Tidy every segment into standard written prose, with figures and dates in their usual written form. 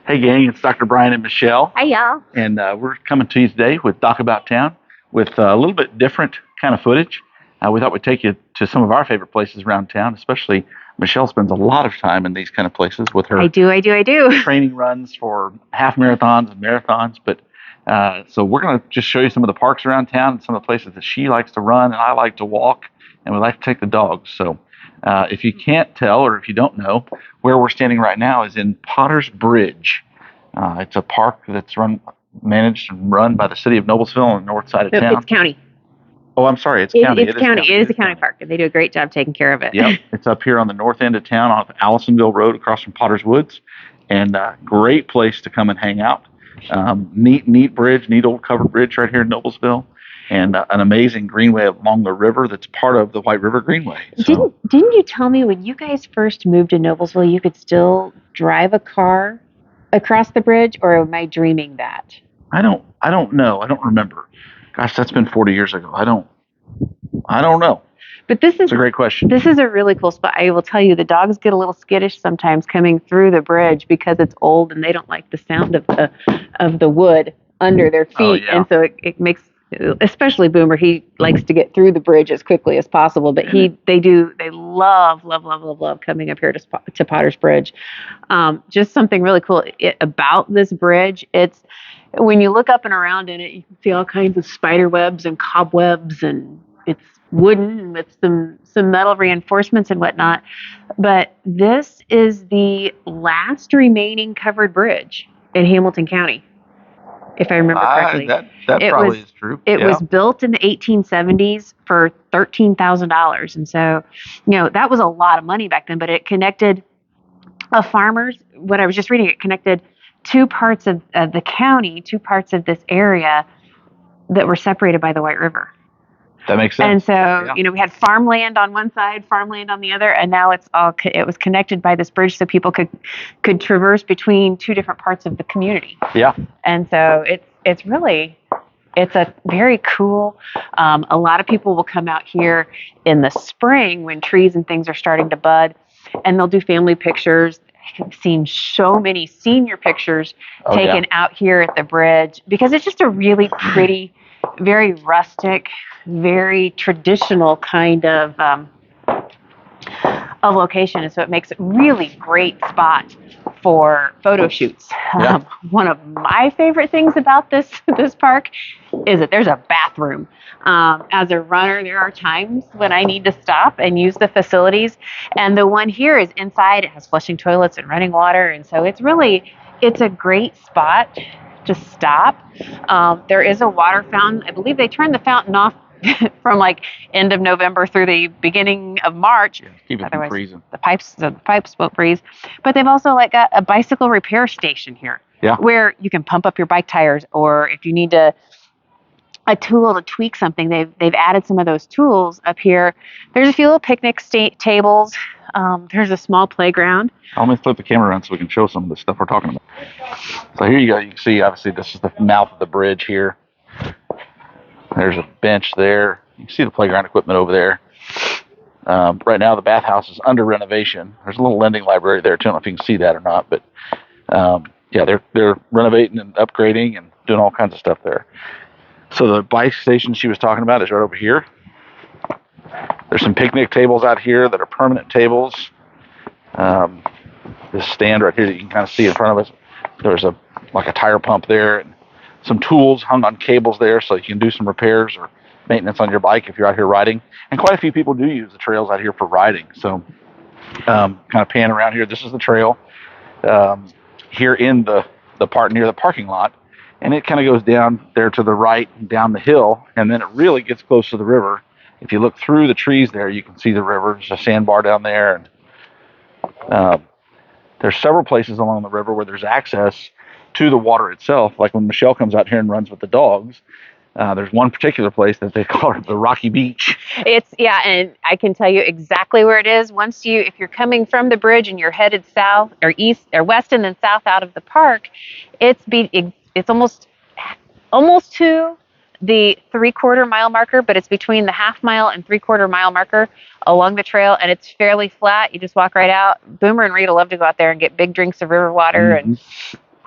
Hey gang, it's Dr. Brian and Michelle, Hi, y'all. and we're coming to you today with Doc About Town with a little bit different kind of footage. We thought we'd take you to some of our favorite places around town, especially Michelle spends a lot of time in these kind of places with her I do. training runs for half marathons and marathons. But so we're going to just show you some of the parks around town and some of the places that she likes to run and I like to walk, and we like to take the dogs. So if you can't tell or if you don't know, where we're standing right now is in Potter's Bridge. It's a park that's managed and run by the city of Noblesville on the north side of town. It's county. Oh, I'm sorry, it's county. It's county. It is a county park. They do a great job taking care of it. Yep, it's up here on the north end of town off Allisonville Road across from Potter's Woods, and great place to come and hang out. Neat bridge, neat old covered bridge right here in Noblesville, and an amazing greenway along the river that's part of the White River Greenway. So, didn't you tell me when you guys first moved to Noblesville you could still drive a car across the bridge, or am I dreaming that? I don't know. I don't remember. Gosh, that's been 40 years ago. I don't know. But it's a great question. This is a really cool spot. I will tell you, the dogs get a little skittish sometimes coming through the bridge because it's old and they don't like the sound of the wood under their feet. Oh, yeah. And so it makes, especially Boomer, he likes to get through the bridge as quickly as possible. But they love coming up here to Potter's Bridge. Just something really cool about this bridge. It's when you look up and around in it, you can see all kinds of spider webs and cobwebs, and it's wooden with some metal reinforcements and whatnot. But this is the last remaining covered bridge in Hamilton County, if I remember correctly. That probably is true. It was built in the 1870s for $13,000. And so, that was a lot of money back then, but it connected farmers. What I was just reading, it connected two parts of the county, two parts of this area that were separated by the White River. That makes sense. And so, we had farmland on one side, farmland on the other, and now it was connected by this bridge so people could traverse between two different parts of the community. Yeah. And so it's a very cool. A lot of people will come out here in the spring when trees and things are starting to bud, and they'll do family pictures. I've seen so many senior pictures taken out here at the bridge because it's just a really pretty, very rustic, very traditional kind of location. And so it makes it really great spot for photo shoots. Yeah. One of my favorite things about this park is that there's a bathroom. As a runner, there are times when I need to stop and use the facilities. And the one here is inside. It has flushing toilets and running water. And so it's a great spot to stop. There is a water fountain. I believe they turned the fountain off from end of November through the beginning of March. Yeah, keep it from freezing. The pipes won't freeze. But they've also got a bicycle repair station here. Yeah. Where you can pump up your bike tires, or if you need a tool to tweak something, they've added some of those tools up here. There's a few little picnic tables. There's a small playground. Let me flip the camera around so we can show some of the stuff we're talking about. So here you go. You can see, obviously, this is the mouth of the bridge here. There's a bench there. You can see the playground equipment over there. Right now, the bathhouse is under renovation. There's a little lending library there, too. I don't know if you can see that or not. But, they're renovating and upgrading and doing all kinds of stuff there. So the bike station she was talking about is right over here. There's some picnic tables out here that are permanent tables. This stand right here that you can kind of see in front of us. There's a tire pump there and some tools hung on cables there so you can do some repairs or maintenance on your bike if you're out here riding. And quite a few people do use the trails out here for riding. So kind of pan around here. This is the trail here in the part near the parking lot. And it kind of goes down there to the right and down the hill. And then it really gets close to the river. If you look through the trees there, you can see the river. There's a sandbar down there. And there's several places along the river where there's access to the water itself. Like when Michelle comes out here and runs with the dogs, there's one particular place that they call it the Rocky Beach. And I can tell you exactly where it is. If you're coming from the bridge and you're headed south or east or west and then south out of the park, it's almost to the 3/4 mile marker, but it's between the 1/2 mile and 3/4 mile marker along the trail, and it's fairly flat. You just walk right out. Boomer and Rita love to go out there and get big drinks of river water and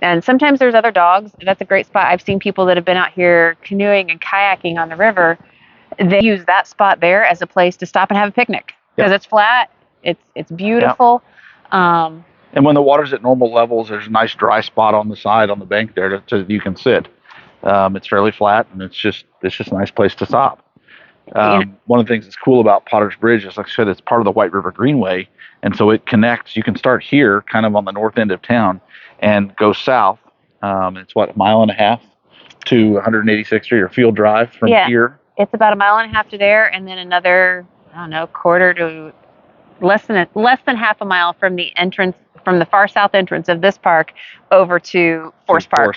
And sometimes there's other dogs. That's a great spot. I've seen people that have been out here canoeing and kayaking on the river. They use that spot there as a place to stop and have a picnic because it's flat. It's beautiful. And when the water's at normal levels, there's a nice dry spot on the side on the bank there you can sit. It's fairly flat, and it's just a nice place to stop. One of the things that's cool about Potter's Bridge is, like I said, it's part of the White River Greenway, and so it connects. You can start here, kind of on the north end of town, and go south. It's a mile and a half to 186th Street or Field Drive from here. It's about a mile and a half to there, and then another, I don't know, quarter to less than half a mile from the entrance, from the far south entrance of this park over to Forest Park.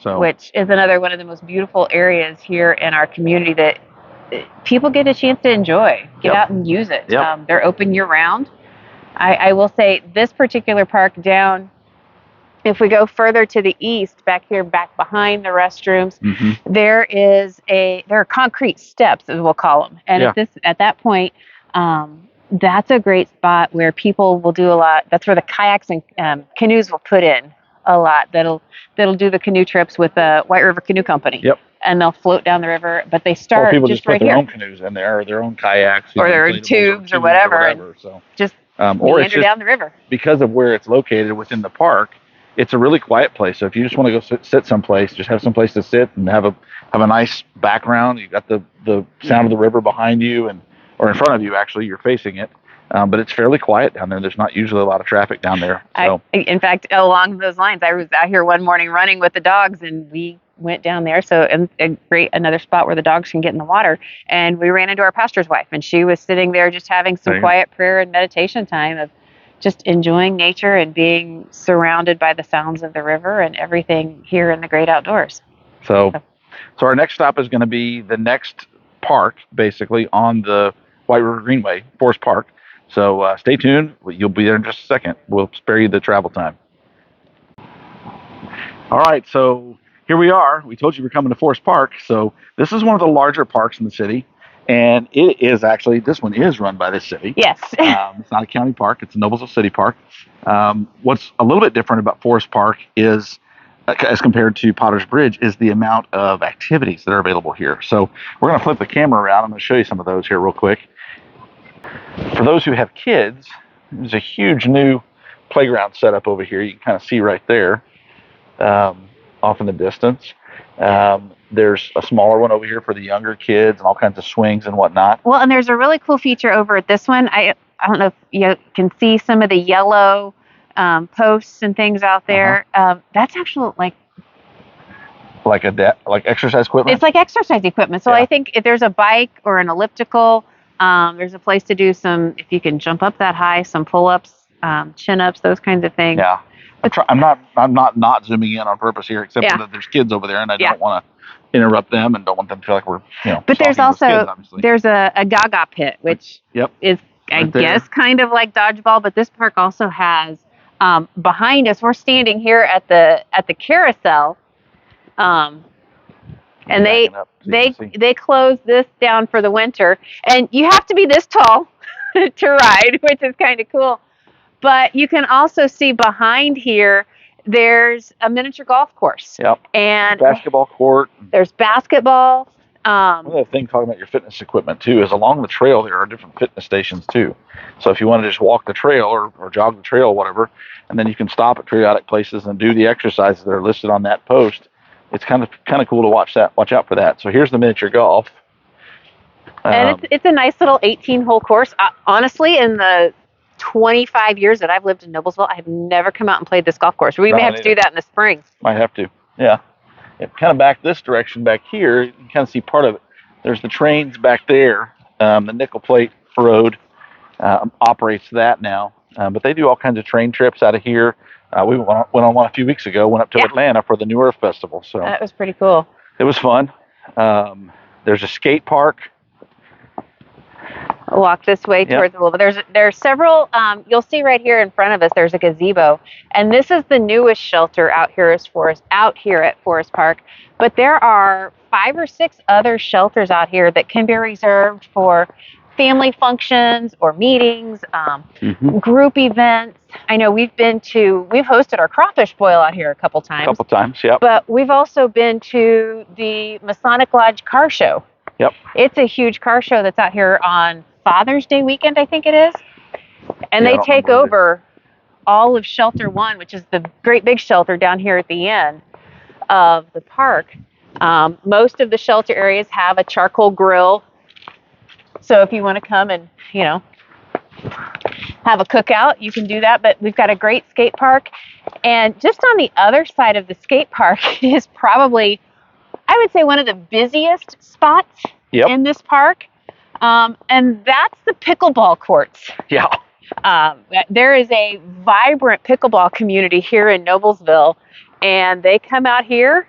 Which is another one of the most beautiful areas here in our community that people get a chance to enjoy, get out and use it. They're open year round. I will say this particular park down, if we go further to the east, back behind the restrooms, there are concrete steps, as we'll call them. And at that point, that's a great spot where people will do a lot. That's where the kayaks and canoes will put in a lot. That'll do the canoe trips with the White River Canoe Company. And they'll float down the river, but they start people just put right their here. own canoes in there, or their own kayaks, or their own tubes or whatever. So just or it's just, down the river. Because of where it's located within the park, it's a really quiet place. So if you just want to go sit someplace, just have some place to sit and have a nice background. You've got the sound of the river behind you or in front of you. Actually, you're facing it. But it's fairly quiet down there. There's not usually a lot of traffic down there. So. In fact, along those lines, I was out here one morning running with the dogs, and we went down there. So another spot where the dogs can get in the water. And we ran into our pastor's wife, and she was sitting there just having some quiet prayer and meditation time of just enjoying nature and being surrounded by the sounds of the river and everything here in the great outdoors. So our next stop is going to be the next park, basically, on the White River Greenway, Forest Park. So stay tuned. You'll be there in just a second. We'll spare you the travel time. All right, so here we are. We told you we're coming to Forest Park. So this is one of the larger parks in the city. And it is actually, this one is run by the city. Yes. It's not a county park. It's a Noblesville City Park. What's a little bit different about Forest Park is, as compared to Potter's Bridge, is the amount of activities that are available here. So we're going to flip the camera around. I'm going to show you some of those here real quick. For those who have kids, there's a huge new playground set up over here. You can kind of see right there, off in the distance. There's a smaller one over here for the younger kids and all kinds of swings and whatnot. Well, and there's a really cool feature over at this one. I don't know if you can see some of the yellow posts and things out there. That's actually like exercise equipment? It's like exercise equipment. So I think if there's a bike or an elliptical, there's a place to do some, if you can jump up that high, some pull-ups, chin-ups, those kinds of things. Yeah. I'm not zooming in on purpose here, except that there's kids over there, and I don't want to interrupt them and don't want them to feel like we're, But there's also, there's a Gaga pit, which is, I guess, kind of like dodgeball, but this park also has, behind us, we're standing here at the carousel, and they close this down for the winter, and you have to be this tall to ride, which is kind of cool. But you can also see behind here, there's a miniature golf course. And basketball court. There's basketball. Another thing talking about your fitness equipment too is along the trail there are different fitness stations too. So if you want to just walk the trail or jog the trail or whatever, and then you can stop at periodic places and do the exercises that are listed on that post. It's kind of cool to watch out for that. So here's the miniature golf. And it's a nice little 18-hole course. Honestly, in the 25 years that I've lived in Noblesville, I've never come out and played this golf course. We may have to do that in the spring. Might have to, yeah. Kind of back this direction back here, you can kind of see part of it. There's the trains back there. The Nickel Plate Road operates that now. But they do all kinds of train trips out of here. We went on one a few weeks ago, went up to Atlanta for the New Earth Festival. So that was pretty cool. It was fun. There's a skate park. I'll walk this way towards the little bit. There's several, you'll see right here in front of us, there's a gazebo. And this is the newest shelter out here at Forest Park. But there are 5 or 6 other shelters out here that can be reserved for family functions or meetings, Mm-hmm. group events. I know we've hosted our crawfish boil out here a couple times. A couple times, yep. But we've also been to the Masonic Lodge car show. Yep. It's a huge car show that's out here on Father's Day weekend, I think it is. And they take over all of Shelter 1, which is the great big shelter down here at the end of the park. Most of the shelter areas have a charcoal grill. So if you want to come and, have a cookout, you can do that. But we've got a great skate park. And just on the other side of the skate park is probably, I would say, one of the busiest spots in this park. And that's the pickleball courts. Yeah. There is a vibrant pickleball community here in Noblesville, and they come out here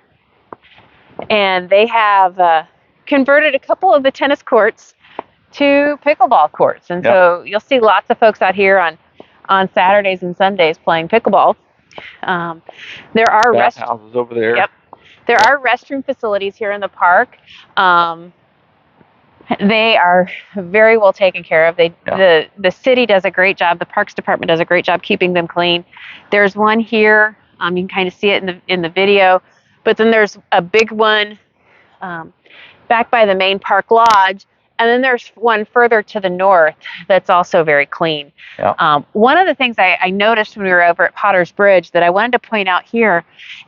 and they have converted a couple of the tennis courts to pickleball courts. And so you'll see lots of folks out here on Saturdays and Sundays playing pickleball. There are houses over there. Yep. There are restroom facilities here in the park. They are very well taken care of. The city does a great job. The Parks Department does a great job keeping them clean. There's one here. You can kind of see it in the video. But then there's a big one back by the main park lodge. And then there's one further to the north that's also very clean. Yeah. One of the things I noticed when we were over at Potter's Bridge that I wanted to point out here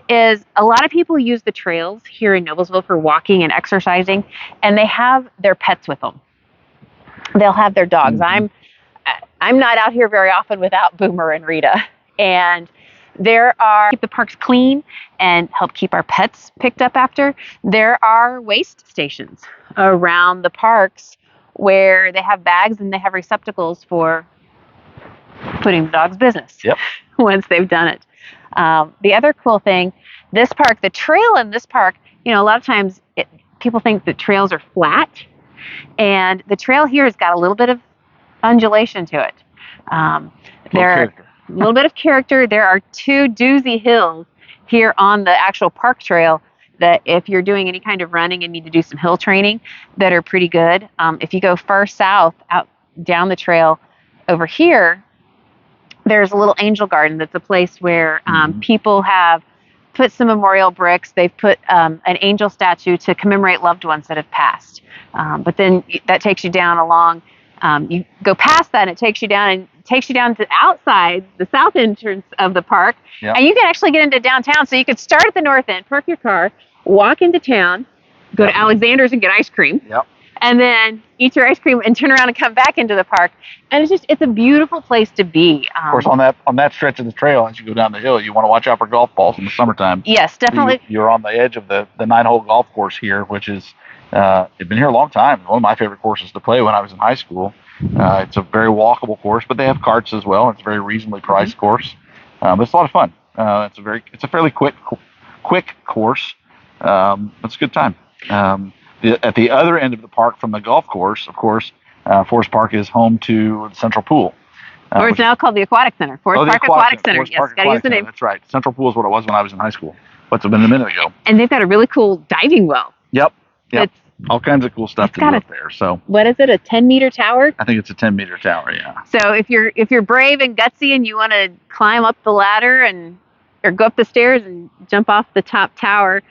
is a lot of people use the trails here in Noblesville for walking and exercising, and they have their pets with them. They'll have their dogs. Mm-hmm. I'm not out here very often without Boomer and Rita, and keep the parks clean and help keep our pets picked up after. There are waste stations around the parks where they have bags and they have receptacles for putting the dog's business once they've done it. The other cool thing, the trail in this park, a lot of times people think that trails are flat, and the trail here has got a little bit of undulation to it. A little bit of character. There are 2 doozy hills here on the actual park trail that if you're doing any kind of running and need to do some hill training that are pretty good. If you go far south out down the trail over here, there's a little angel garden that's a place where people have put some memorial bricks. They've put an angel statue to commemorate loved ones that have passed. But then that takes you down along. You go past that and it takes you down to outside the south entrance of the park. Yep. And you can actually get into downtown. So you could start at the north end, park your car, walk into town, go to Alexander's and get ice cream. Yep. And then eat your ice cream and turn around and come back into the park. And it's a beautiful place to be. Of course, on that stretch of the trail, as you go down the hill, you want to watch out for golf balls in the summertime. Yes, definitely. You're on the edge of the 9-hole golf course here, which is, it's been here a long time. One of my favorite courses to play when I was in high school. It's a very walkable course, but they have carts as well. It's a very reasonably priced course. But it's a lot of fun. It's a fairly quick course. It's a good time. At the other end of the park from the golf course, of course, Forest Park is home to the Central Pool. Or it's now called the Aquatic Center. Forest Park Aquatic Center. Yes, got to use the name. That's right. Central Pool is what it was when I was in high school. Must have been a minute ago. And they've got a really cool diving well. Yep. All kinds of cool stuff to do up there. So what is it? A 10-meter tower? I think it's a 10-meter tower. Yeah. So if you're brave and gutsy and you want to climb up the ladder or go up the stairs and jump off the top tower,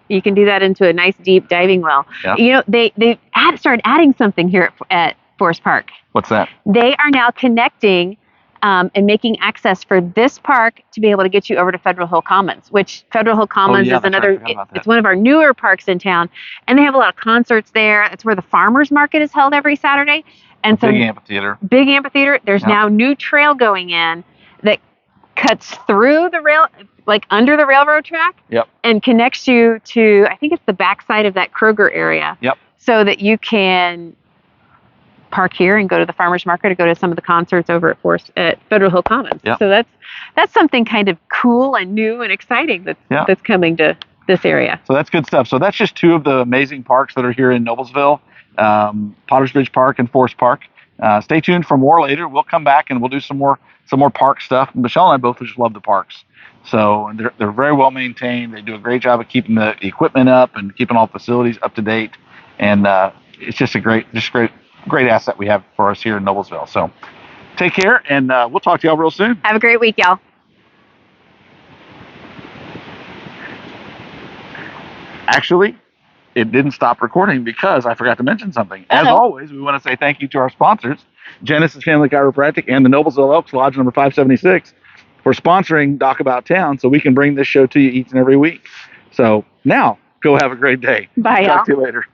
you can do that into a nice deep diving well. Yep. They've started adding something here at Forest Park. What's that? They are now connecting and making access for this park to be able to get you over to Federal Hill Commons, which Federal Hill Commons is another, it's one of our newer parks in town. And they have a lot of concerts there. It's where the farmers market is held every Saturday. And so big amphitheater. There's now new trail going in that cuts through the rail, like under the railroad track, and connects you to, I think it's the backside of that Kroger area. Yep. So that you can park here and go to the farmers market or go to some of the concerts over at Federal Hill Commons. Yep. So that's something kind of cool and new and exciting that's coming to this area. So that's good stuff. So that's just 2 of the amazing parks that are here in Noblesville, Potter's Bridge Park and Forest Park. Stay tuned for more later. We'll come back and we'll do some more park stuff. Michelle and I both just love the parks. So they're very well maintained. They do a great job of keeping the equipment up and keeping all facilities up to date. And it's just a great great asset we have for us here in Noblesville. So take care, and we'll talk to y'all real soon. Have a great week, y'all. Actually, it didn't stop recording because I forgot to mention something. As always, we want to say thank you to our sponsors, Genesis Family Chiropractic and the Noblesville Elks Lodge number 576, for sponsoring Doc About Town so we can bring this show to you each and every week. So now, go have a great day. Bye, y'all. Talk to you later.